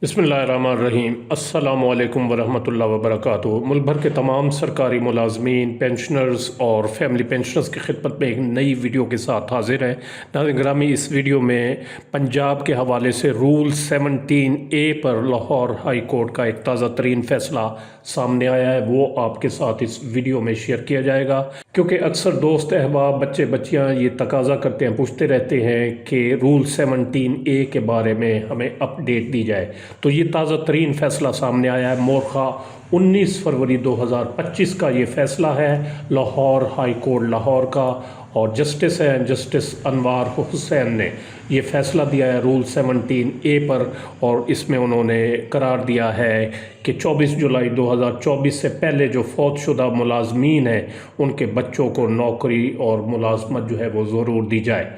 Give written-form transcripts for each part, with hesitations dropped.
बिस्मिल्लाहिर्रहमानिर्रहीम। अस्सलामु अलैकुम वरहमतुल्लाहि वबरकातुहू। मुल्क भर के तमाम सरकारी मुलाजमीन, पेंशनर्स और फैमिली पेंशनर्स की खिदमत में एक नई वीडियो के साथ हाजिर है। नाज़रीन ग्रामी, इस वीडियो में पंजाब के हवाले से रूल 17A पर लाहौर हाई कोर्ट का एक ताज़ा तरीन फ़ैसला सामने आया है, वो आपके साथ इस वीडियो में शेयर किया जाएगा। क्योंकि अक्सर दोस्त अहबाब, बच्चे बच्चियाँ ये तकाजा करते हैं, पूछते रहते हैं कि रूल 17A के बारे में हमें अपडेट दी जाए। तो ये ताज़ा तरीन फ़ैसला सामने आया है। मोरखा 19 फरवरी 2025 का ये फ़ैसला है लाहौर हाई कोर्ट लाहौर का, और जस्टिस अनवार हुसैन ने ये फ़ैसला दिया है रूल 17A पर। और इसमें उन्होंने करार दिया है कि 24 जुलाई 2024 से पहले जो फौत शुदा मुलाजमीन हैं उनके बच्चों को नौकरी और मुलाजमत जो है वो ज़रूर दी जाए,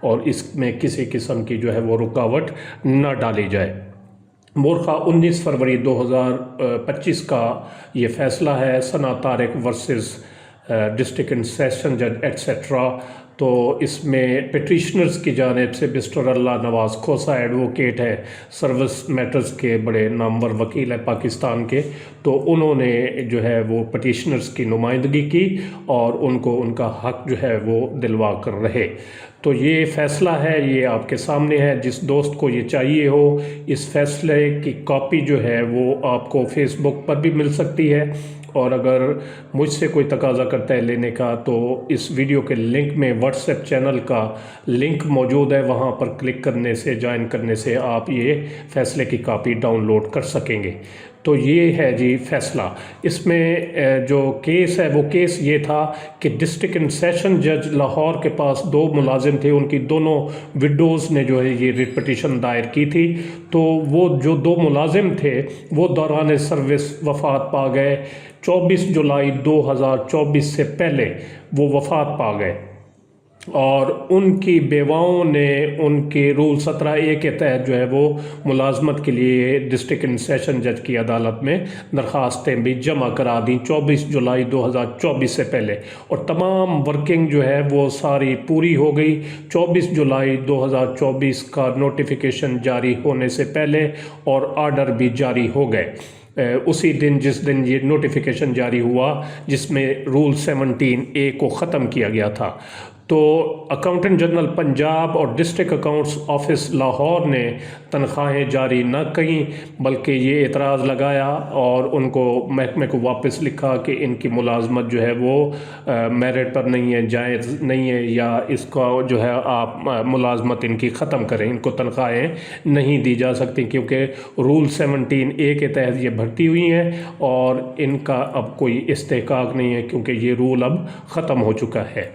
और इसमें किसी किस्म की जो है वो रुकावट न डाली जाए। मोरखा 19 फरवरी 2025 का ये फ़ैसला है। Sana Tariq versus district and session जज एट्सेट्रा। तो इसमें पिटिशनर्स की जानिब से मिस्टर अल्लाह नवाज़ खोसा एडवोकेट है, सर्विस मैटर्स के बड़े नामवर वकील हैं पाकिस्तान के। तो उन्होंने जो है वो पिटिशनर्स की नुमाइंदगी की और उनको उनका हक़ जो है वो दिलवा कर रहे। तो ये फ़ैसला है, ये आपके सामने है। जिस दोस्त को ये चाहिए हो, इस फ़ैसले की कॉपी जो है वो आपको फ़ेसबुक पर भी मिल सकती है, और अगर मुझसे कोई तकाजा करता है लेने का तो इस वीडियो के लिंक में व्हाट्सएप चैनल का लिंक मौजूद है, वहाँ पर क्लिक करने से, ज्वाइन करने से आप ये फ़ैसले की कॉपी डाउनलोड कर सकेंगे। तो ये है जी फ़ैसला। इसमें जो केस है वो केस ये था कि डिस्ट्रिक्ट एंड सेशन जज लाहौर के पास दो मुलाजिम थे, उनकी दोनों विडोज़ ने जो है ये रिट पटिशन दायर की थी। तो वो जो दो मुलाजिम थे वो दौरान सर्विस वफ़ात पा गए। 24 जुलाई 2024 से पहले वो वफ़ात पा गए, और उनकी बेवाओं ने उनके रूल 17A के तहत जो है वो मुलाजमत के लिए डिस्ट्रिक्ट एंड सेशन जज की अदालत में दरख्वास्तें भी जमा करा दी 24 जुलाई 2024 से पहले, और तमाम वर्किंग जो है वो सारी पूरी हो गई। 24 जुलाई 2024 का नोटिफिकेशन जारी होने से पहले और आर्डर भी जारी हो गए उसी दिन जिस दिन ये नोटिफिकेशन जारी हुआ, जिसमें रूल 17A को ख़त्म किया गया था। तो अकाउंटेंट जनरल पंजाब और डिस्ट्रिक्ट अकाउंट्स ऑफिस लाहौर ने तनख्वाहें जारी न की, बल्कि ये एतराज़ लगाया और उनको महकमे को वापस लिखा कि इनकी मुलाजमत जो है वो मेरिट पर नहीं है, जायज़ नहीं है, या इसका जो है आप मुलाजमत इनकी ख़त्म करें, इनको तनख्वाहें नहीं दी जा सकती, क्योंकि रूल 17A के तहत ये भर्ती हुई हैं और इनका अब कोई इस्तेहकाक नहीं है, क्योंकि ये रूल अब ख़त्म हो चुका है।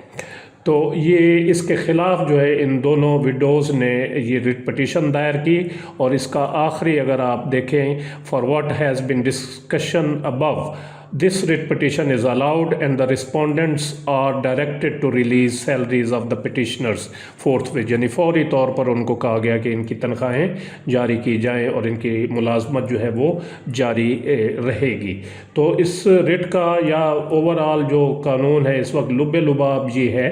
तो ये इसके ख़िलाफ़ जो है इन दोनों विडोज़ ने ये रिट पटिशन दायर की, और इसका आखिरी अगर आप देखें, for what has been discussion above this writ petition is allowed and the respondents are directed to release salaries of the petitioners forthwith, यानी फौरी तौर पर उनको कहा गया कि इनकी तनख्वाहें जारी की जाएँ और इनकी मुलाजमत जो है वो जारी रहेगी। तो इस रिट का या ओवरऑल जो कानून है इस वक्त लुबे लुबाब ये है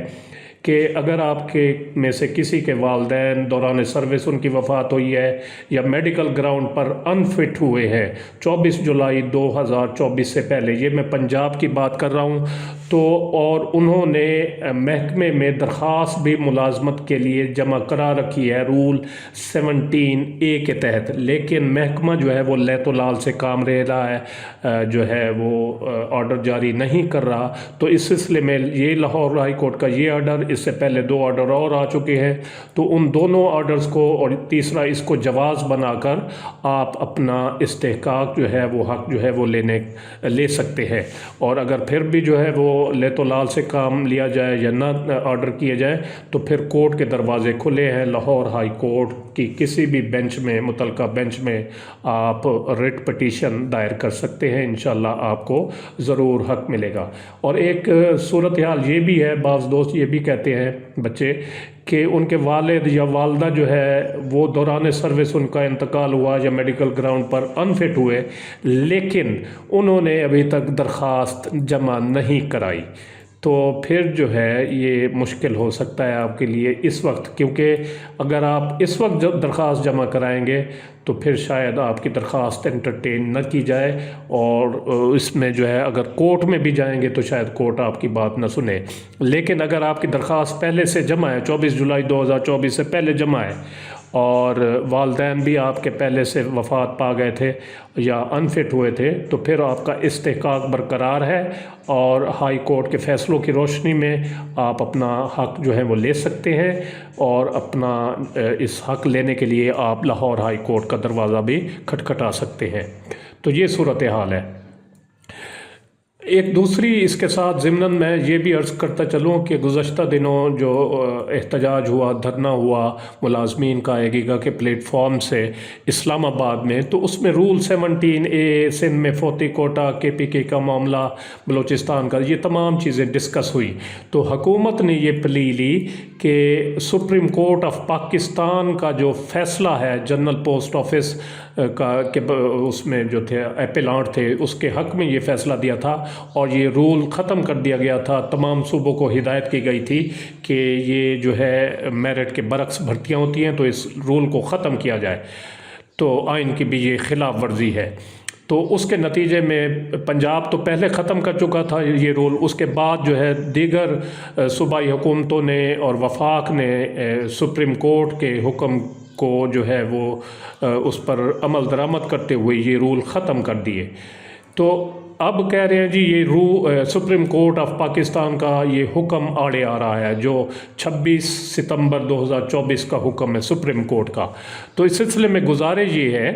कि अगर आपके में से किसी के वालिदैन दौरान सर्विस उनकी वफ़ात हुई है या मेडिकल ग्राउंड पर अनफिट हुए हैं 24 जुलाई 2024 से पहले, ये मैं पंजाब की बात कर रहा हूँ, तो और उन्होंने महकमे में दरख्वास्त भी मुलाजमत के लिए जमा करा रखी है रूल 17A के तहत, लेकिन महकमा जो है वो लैतुलाल से काम रह रहा है, जो है वो ऑर्डर जारी नहीं कर रहा। तो इस सिलसिले में ये लाहौर हाई कोर्ट का ये ऑर्डर, इससे पहले दो ऑर्डर और आ चुके हैं, तो उन दोनों ऑर्डर्स को और तीसरा इसको जवाज़ बनाकर आप अपना इस्तेहकाक जो है वो हक़ जो है वो ले सकते हैं। और अगर फिर भी जो है वो लेतोलाल से काम लिया जाए या ना ऑर्डर किए जाए तो फिर कोर्ट के दरवाज़े खुले हैं। लाहौर हाई कोर्ट की किसी भी बेंच में, मुतलका बेंच में आप रिट पटिशन दायर कर सकते हैं, इंशाल्लाह आपको ज़रूर हक़ मिलेगा। और एक सूरत हाल ये भी है, बाज़ दोस्त ये भी कहते हैं बच्चे कि उनके वालिद या वालदा जो है वो दौरान सर्विस उनका इंतकाल हुआ या मेडिकल ग्राउंड पर अनफिट हुए, लेकिन उन्होंने अभी तक दरख्वास्त जमा नहीं कराई। تو پھر جو ہے یہ مشکل ہو سکتا ہے آپ کے لیے اس وقت، کیونکہ اگر آپ اس وقت درخواست جمع کرائیں گے تو پھر شاید آپ کی درخواست انٹرٹین نہ کی جائے، اور اس میں جو ہے اگر کورٹ میں بھی جائیں گے تو شاید کورٹ آپ کی بات نہ سنے۔ لیکن اگر آپ کی درخواست پہلے سے جمع ہے، 24 جولائی 2024 سے پہلے جمع ہے، اور والدین بھی آپ کے پہلے سے وفات پا گئے تھے یا انفٹ ہوئے تھے، تو پھر آپ کا استحقاق برقرار ہے، اور ہائی کورٹ کے فیصلوں کی روشنی میں آپ اپنا حق جو ہے وہ لے سکتے ہیں، اور اپنا اس حق لینے کے لیے آپ لاہور ہائی کورٹ کا دروازہ بھی کھٹکھٹا سکتے ہیں۔ تو یہ صورتحال ہے۔ ایک دوسری اس کے ساتھ ضمناً میں یہ بھی عرض کرتا چلوں کہ گزشتہ دنوں جو احتجاج ہوا، دھرنا ہوا ملازمین کا ایگیگا کے پلیٹ فارم سے اسلام آباد میں، تو اس میں رول 17A سندھ میں فوتی کوٹا KPK کا معاملہ، بلوچستان کا، یہ تمام چیزیں ڈسکس ہوئی۔ تو حکومت نے یہ پلی لی کہ سپریم کورٹ آف پاکستان کا جو فیصلہ ہے جنرل پوسٹ آفس کا کہ اس میں جو تھے اپیلانٹ تھے، اس کے حق میں یہ فیصلہ دیا تھا، اور یہ رول ختم کر دیا گیا تھا۔ تمام صوبوں کو ہدایت کی گئی تھی کہ یہ جو ہے میرٹ کے برعکس بھرتیاں ہوتی ہیں تو اس رول کو ختم کیا جائے، تو آئین کی بھی یہ خلاف ورزی ہے۔ تو اس کے نتیجے میں پنجاب تو پہلے ختم کر چکا تھا یہ رول، اس کے بعد جو ہے دیگر صوبائی حکومتوں نے اور وفاق نے سپریم کورٹ کے حکم کو جو ہے وہ اس پر عمل درآمد کرتے ہوئے یہ رول ختم کر دیے۔ تو اب کہہ رہے ہیں جی یہ سپریم کورٹ آف پاکستان کا یہ حکم آڑے آ رہا ہے، جو 26 ستمبر 2024 کا حکم ہے سپریم کورٹ کا۔ تو اس سلسلے میں گزارش یہ ہے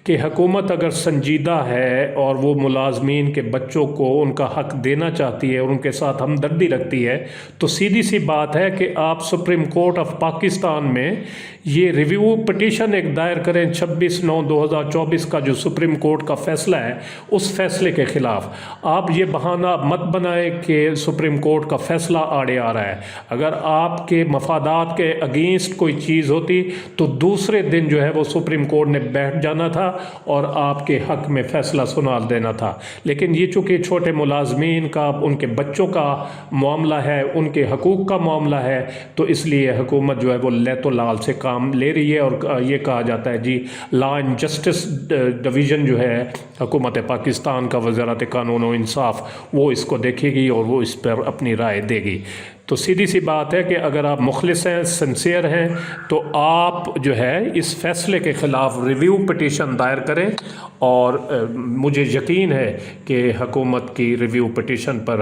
کہ حکومت اگر سنجیدہ ہے اور وہ ملازمین کے بچوں کو ان کا حق دینا چاہتی ہے اور ان کے ساتھ ہمدردی رکھتی ہے، تو سیدھی سی بات ہے کہ آپ سپریم کورٹ آف پاکستان میں یہ ریویو پٹیشن ایک دائر کریں 26/9/2024 کا جو سپریم کورٹ کا فیصلہ ہے، اس فیصلے کے خلاف۔ آپ یہ بہانہ مت بنائیں کہ سپریم کورٹ کا فیصلہ آڑے آ رہا ہے۔ اگر آپ کے مفادات کے اگینسٹ کوئی چیز ہوتی تو دوسرے دن جو ہے وہ سپریم کورٹ نے بیٹھ جانا تھا اور آپ کے حق میں فیصلہ سنا دینا تھا۔ لیکن یہ چونکہ چھوٹے ملازمین کا، ان کے بچوں کا معاملہ ہے، ان کے حقوق کا معاملہ ہے، تو اس لیے حکومت جو ہے وہ لیت و لال سے کام لے رہی ہے، اور یہ کہا جاتا ہے جی لا اینڈ جسٹس ڈویژن جو ہے حکومت پاکستان کا، وزارت قانون و انصاف، وہ اس کو دیکھے گی اور وہ اس پر اپنی رائے دے گی۔ تو سیدھی سی بات ہے کہ اگر آپ مخلص ہیں، سنسیئر ہیں، تو آپ جو ہے اس فیصلے کے خلاف ریویو پٹیشن دائر کریں، اور مجھے یقین ہے کہ حکومت کی ریویو پٹیشن پر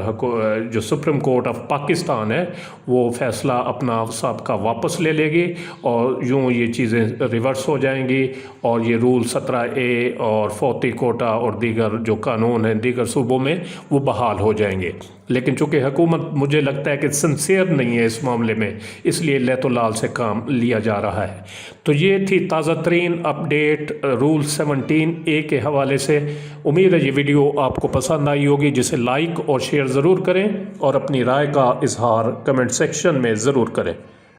جو سپریم کورٹ آف پاکستان ہے وہ فیصلہ اپنا سابقہ واپس لے لے گی، اور یوں یہ چیزیں ریورس ہو جائیں گی، اور یہ رول 17A اور فوتی کوٹا اور دیگر جو قانون ہیں دیگر صوبوں میں وہ بحال ہو جائیں گے۔ لیکن چونکہ حکومت مجھے لگتا ہے کہ سنسیئر نہیں ہے اس معاملے میں، اس لیے لیت و لال سے کام لیا جا رہا ہے۔ تو یہ تھی تازہ ترین اپڈیٹ رول 17A کے حوالے سے۔ امید ہے یہ ویڈیو آپ کو پسند آئی ہوگی، جسے لائک اور شیئر ضرور کریں، اور اپنی رائے کا اظہار کمنٹ سیکشن میں ضرور کریں۔